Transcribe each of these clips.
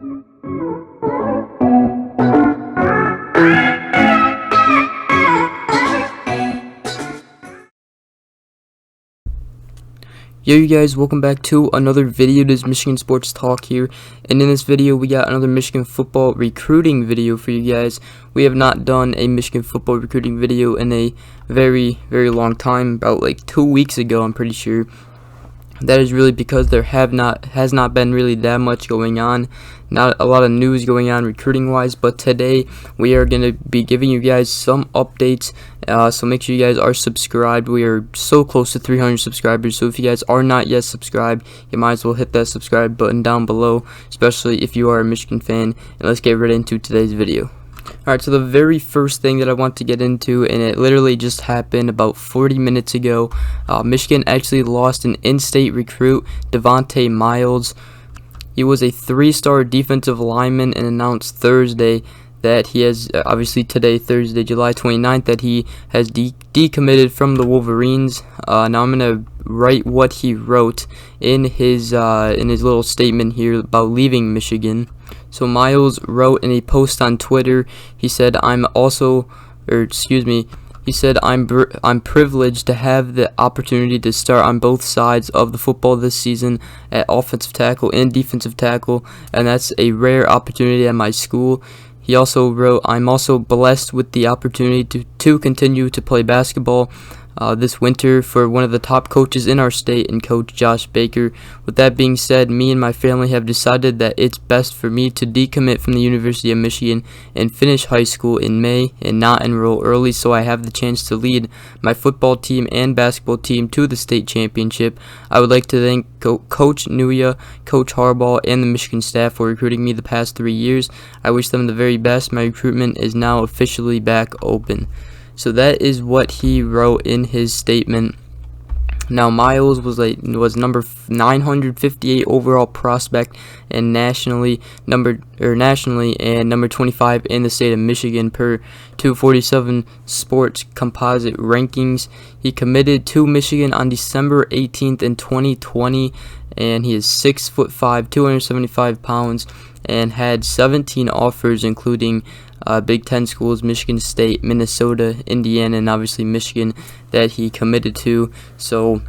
Yo, you guys, welcome back to another video. This is Michigan Sports Talk here, and in this video we got another Michigan football recruiting video for you guys. We have not done a Michigan football recruiting video in a very long time, about like 2 weeks ago, I'm pretty sure. That is really because there has not been really that much going on, not a lot of news going on recruiting wise. But today we are going to be giving you guys some updates, so make sure you guys are subscribed. We are so close to 300 subscribers, so if you guys are not yet subscribed, you might as well hit that subscribe button down below, especially if you are a Michigan fan. And let's get right into today's video. Alright, so the very first thing that I want to get into, and it literally just happened about 40 minutes ago, Michigan actually lost an in-state recruit, Davonte Miles. He was a 3-star defensive lineman and announced Thursday that he has, obviously today, Thursday, July 29th, that he has decommitted from the Wolverines. Now I'm going to write what he wrote in his little statement here about leaving Michigan. So Miles wrote in a post on Twitter, he said, I'm privileged to have the opportunity to start on both sides of the football this season at offensive tackle and defensive tackle, and that's a rare opportunity at my school. He also wrote, I'm also blessed with the opportunity to continue to play basketball this winter for one of the top coaches in our state, and Coach Josh Baker. With that being said, me and my family have decided that it's best for me to decommit from the University of Michigan and finish high school in May and not enroll early, so I have the chance to lead my football team and basketball team to the state championship. I would like to thank Coach Nuya, Coach Harbaugh, and the Michigan staff for recruiting me the past 3 years. I wish them the very best. My recruitment is now officially back open. So that is what he wrote in his statement. Now Miles was number 958 overall prospect and nationally number 25 in the state of Michigan per 247 Sports Composite rankings. He committed to Michigan on December 18th in 2020, and he is 6'5", 275 pounds, and had 17 offers, including Big Ten schools, Michigan State, Minnesota, Indiana, and obviously Michigan, that he committed to. So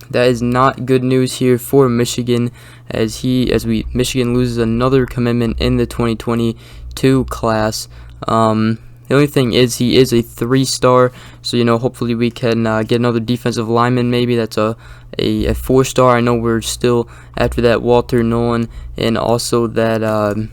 that is not good news here for Michigan, as Michigan loses another commitment in the 2022 class. The only thing is, he is a 3-star, so hopefully we can get another defensive lineman. Maybe that's a 4-star. I know we're still after that Walter Nolan, and also that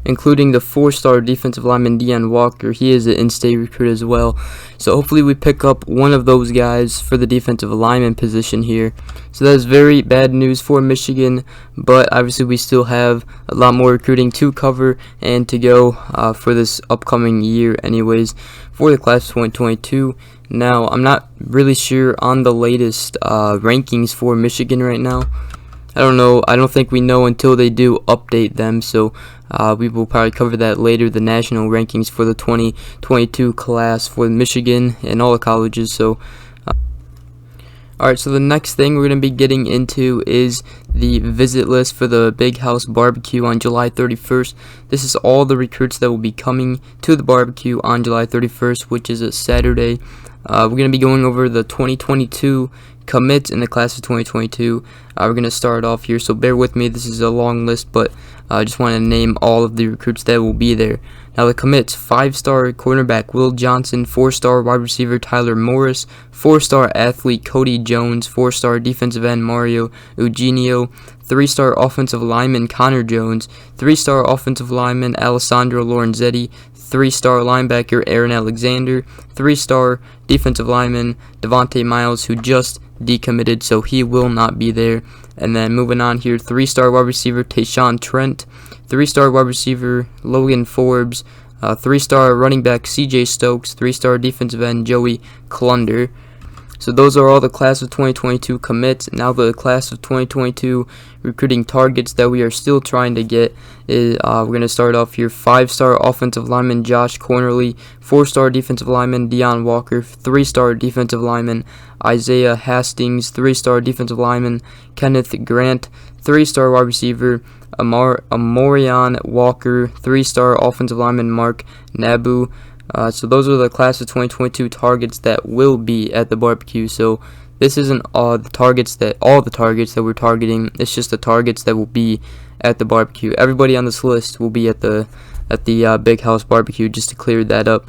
including the 4-star defensive lineman Deion Walker. He is an in-state recruit as well. So hopefully we pick up one of those guys for the defensive lineman position here. So that is very bad news for Michigan, but obviously we still have a lot more recruiting to cover and to go for this upcoming year anyways, for the class of 2022. Now, I'm not really sure on the latest rankings for Michigan right now. I don't know. I don't think we know until they do update them, so we will probably cover that later, the national rankings for the 2022 class for Michigan and all the colleges. So alright, so the next thing we're going to be getting into is the visit list for the Big House BBQ on July 31st. This is all the recruits that will be coming to the barbecue on July 31st, which is a Saturday. We're going to be going over the 2022 commits in the class of 2022. We're going to start off here, so bear with me. This is a long list, but I just want to name all of the recruits that will be there. Now the commits: 5-star cornerback Will Johnson, 4-star wide receiver Tyler Morris, 4-star athlete Cody Jones, 4-star defensive end Mario Eugenio, 3-star offensive lineman Connor Jones, 3-star offensive lineman Alessandro Lorenzetti, 3-star linebacker Aaron Alexander, 3-star defensive lineman Davonte Miles, who just decommitted, so he will not be there. And then moving on here, 3-star wide receiver Tayshawn Trent, 3-star wide receiver Logan Forbes, 3-star running back CJ Stokes, 3-star defensive end Joey Clunder. So those are all the class of 2022 commits. Now the class of 2022 recruiting targets that we are still trying to get is we're going to start off here. 5-star offensive lineman Josh Cornerly, 4-star defensive lineman Deion Walker, 3-star defensive lineman Isaiah Hastings, 3-star defensive lineman Kenneth Grant, 3-star wide receiver Amorion Walker, 3-star offensive lineman Mark Nabu. So those are the class of 2022 targets that will be at the barbecue. So this isn't all the targets that we're targeting. It's just the targets that will be at the barbecue. Everybody on this list will be at the Big House barbecue. Just to clear that up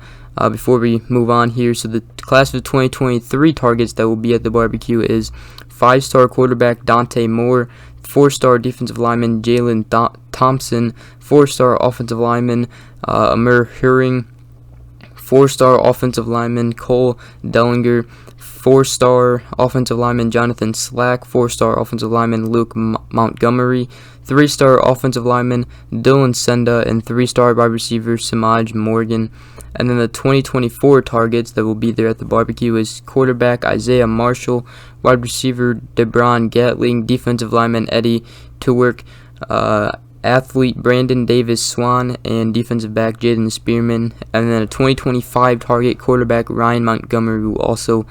before we move on here. So the class of 2023 targets that will be at the barbecue is 5-star quarterback Dante Moore, 4-star defensive lineman Jalen Thompson, 4-star offensive lineman Amir Huring, 4-star offensive lineman Cole Dellinger, 4-star offensive lineman Jonathan Slack, 4-star offensive lineman Luke Montgomery, 3-star offensive lineman Dylan Senda, and 3-star wide receiver Samaj Morgan. And then the 2024 targets that will be there at the barbecue is quarterback Isaiah Marshall, wide receiver DeBron Gatling, defensive lineman Eddie Tuwerk, athlete Brandon Davis Swan, and defensive back Jaden Spearman. And then a 2025 target quarterback Ryan Montgomery will also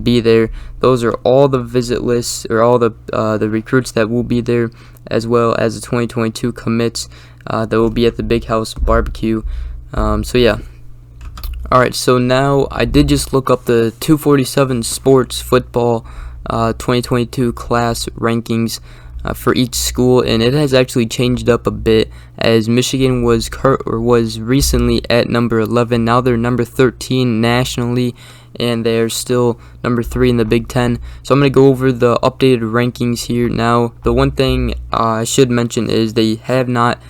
be there. Those are all the visit lists, or all the recruits that will be there, as well as the 2022 commits that will be at the Big House barbecue. So yeah. Alright, so now I did just look up the 247 Sports Football 2022 class rankings for each school, and it has actually changed up a bit, as Michigan was recently at number 11. Now they're number 13 nationally, and they're still number 3 in the Big Ten. So I'm going to go over the updated rankings here. Now, the one thing I should mention is they have not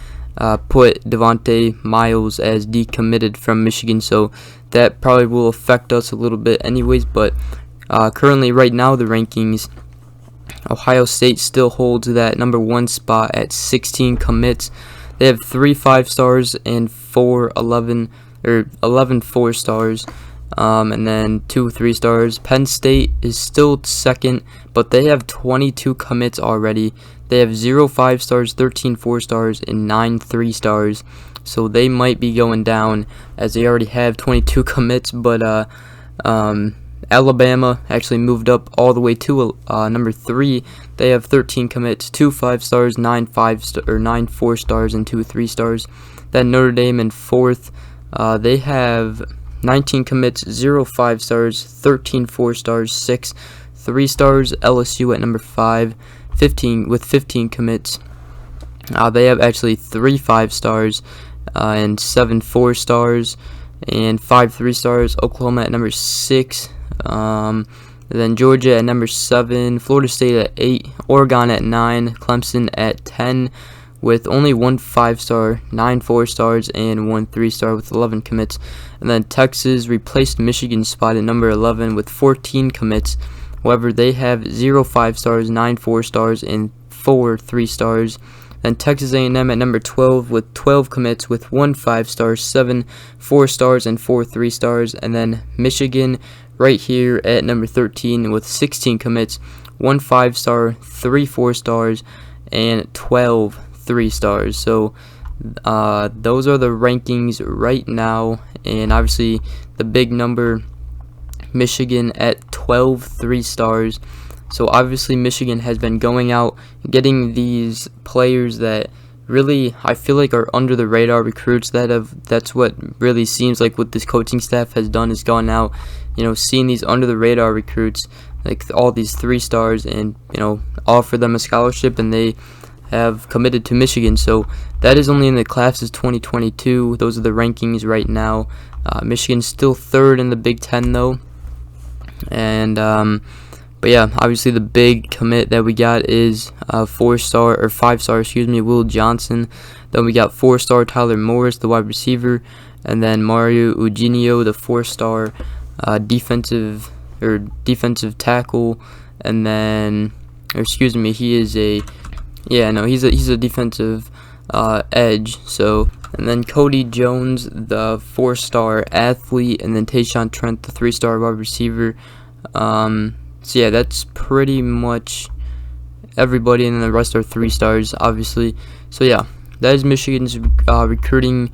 put Davonte Miles as decommitted from Michigan, so that probably will affect us a little bit anyways. But currently, right now, the rankings, Ohio State still holds that number 1 spot at 16 commits. They have 3 5-stars and 11 4-stars, and then 2 3-stars. Penn State is still second, but they have 22 commits already. They have 0 5-stars, 13 4-stars, and 9 3-stars. So they might be going down, as they already have 22 commits. But Alabama actually moved up all the way to number 3. They have 13 commits, 2 5-stars, 9 4-stars, and 2 3-stars. Then Notre Dame in 4th. They have 19 commits, 0 5-stars, 13 4-stars, 6 3-stars. LSU at number 5. 15 commits. They have actually 3 5-stars and 7 4-stars and 5 3-stars. Oklahoma at number 6. Then Georgia at number 7. Florida State at 8. Oregon at 9. Clemson at 10 with only 1 5-star, 9 4-stars, and 1 3-star with 11 commits. And then Texas replaced Michigan's spot at number 11 with 14 commits. However, they have 0 5-stars, 9 4-stars, and 4 3-stars. Then Texas A&M at number 12 with 12 commits with 1 5-star, 7 4-stars, and 4 3-stars. And then Michigan right here at number 13 with 16 commits, 1 5-star, 3 4-stars, and 12 3-stars. So those are the rankings right now, and obviously the big number, Michigan at 12 3-stars. So obviously Michigan has been going out getting these players that really I feel like are under the radar recruits that's what really seems like what this coaching staff has done, is gone out, seeing these under the radar recruits, like all these 3-stars, and offer them a scholarship, and they have committed to Michigan. So that is only in the classes 2022. Those are the rankings right now. Michigan's still 3rd in the Big Ten though. And but yeah, obviously the big commit that we got is 5-star, Will Johnson. Then we got 4-star Tyler Morris, the wide receiver, and then Mario Eugenio, the 4-star defensive tackle. And then, he's a defensive edge. So, and then Cody Jones, the 4-star athlete, and then Tayshawn Trent, the 3-star wide receiver. So yeah, that's pretty much everybody, and then the rest are 3 stars, obviously. So yeah, that is Michigan's recruiting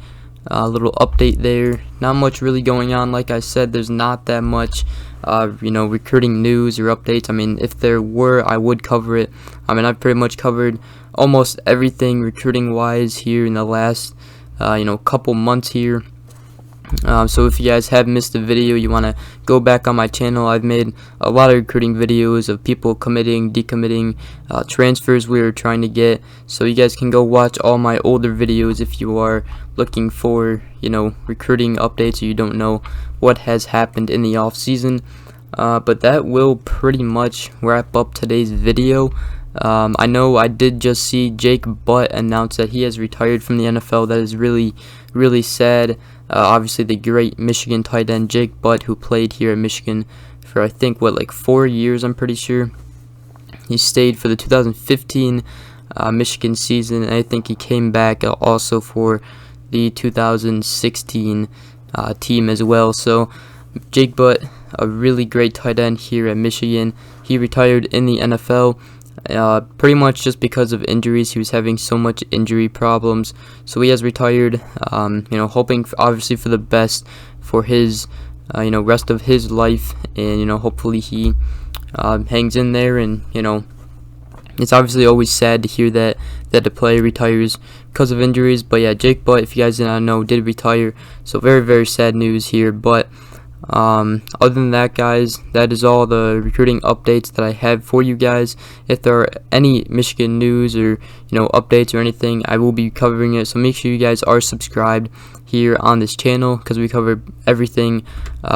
little update there. Not much really going on. Like I said, there's not that much recruiting news or updates. I mean, if there were, I would cover it. I mean, I've pretty much covered almost everything recruiting wise here in the last couple months here. So if you guys have missed a video, you want to go back on my channel. I've made a lot of recruiting videos of people committing, decommitting, transfers we were trying to get. So you guys can go watch all my older videos if you are looking for recruiting updates, or you don't know what has happened in the off season. But that will pretty much wrap up today's video. I know I did just see Jake Butt announce that he has retired from the NFL. That is really, really sad. Obviously, the great Michigan tight end Jake Butt, who played here at Michigan for I think 4 years. I'm pretty sure he stayed for the 2015 Michigan season, and I think he came back also for the 2016 team as well. So Jake Butt, a really great tight end here at Michigan. He retired in the NFL. Pretty much just because of injuries. He was having so much injury problems, so he has retired. Hoping obviously for the best for his rest of his life, and hopefully he hangs in there. And it's obviously always sad to hear that the player retires because of injuries. But yeah, Jake Butt, if you guys did not know, did retire. So very, very sad news here. But other than that, guys, that is all the recruiting updates that I have for you guys. If there are any Michigan news or updates or anything, I will be covering it. So make sure you guys are subscribed here on this channel, because we cover everything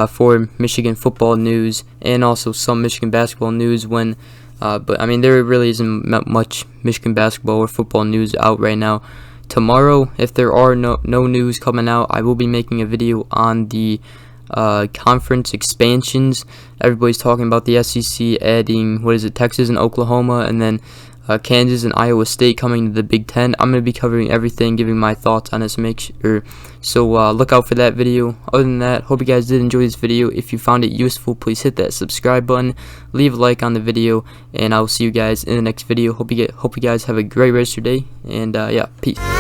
for Michigan football news and also some Michigan basketball news but I mean, there really isn't much Michigan basketball or football news out right now. Tomorrow, if there are no news coming out, I will be making a video on the conference expansions. Everybody's talking about the SEC adding Texas and Oklahoma, and then Kansas and Iowa State coming to the Big Ten. I'm going to be covering everything, giving my thoughts on it. So look out for that video. Other than that, hope you guys did enjoy this video. If you found it useful, please hit that subscribe button, leave a like on the video, and I will see you guys in the next video. Hope you guys have a great rest of your day, and yeah, peace.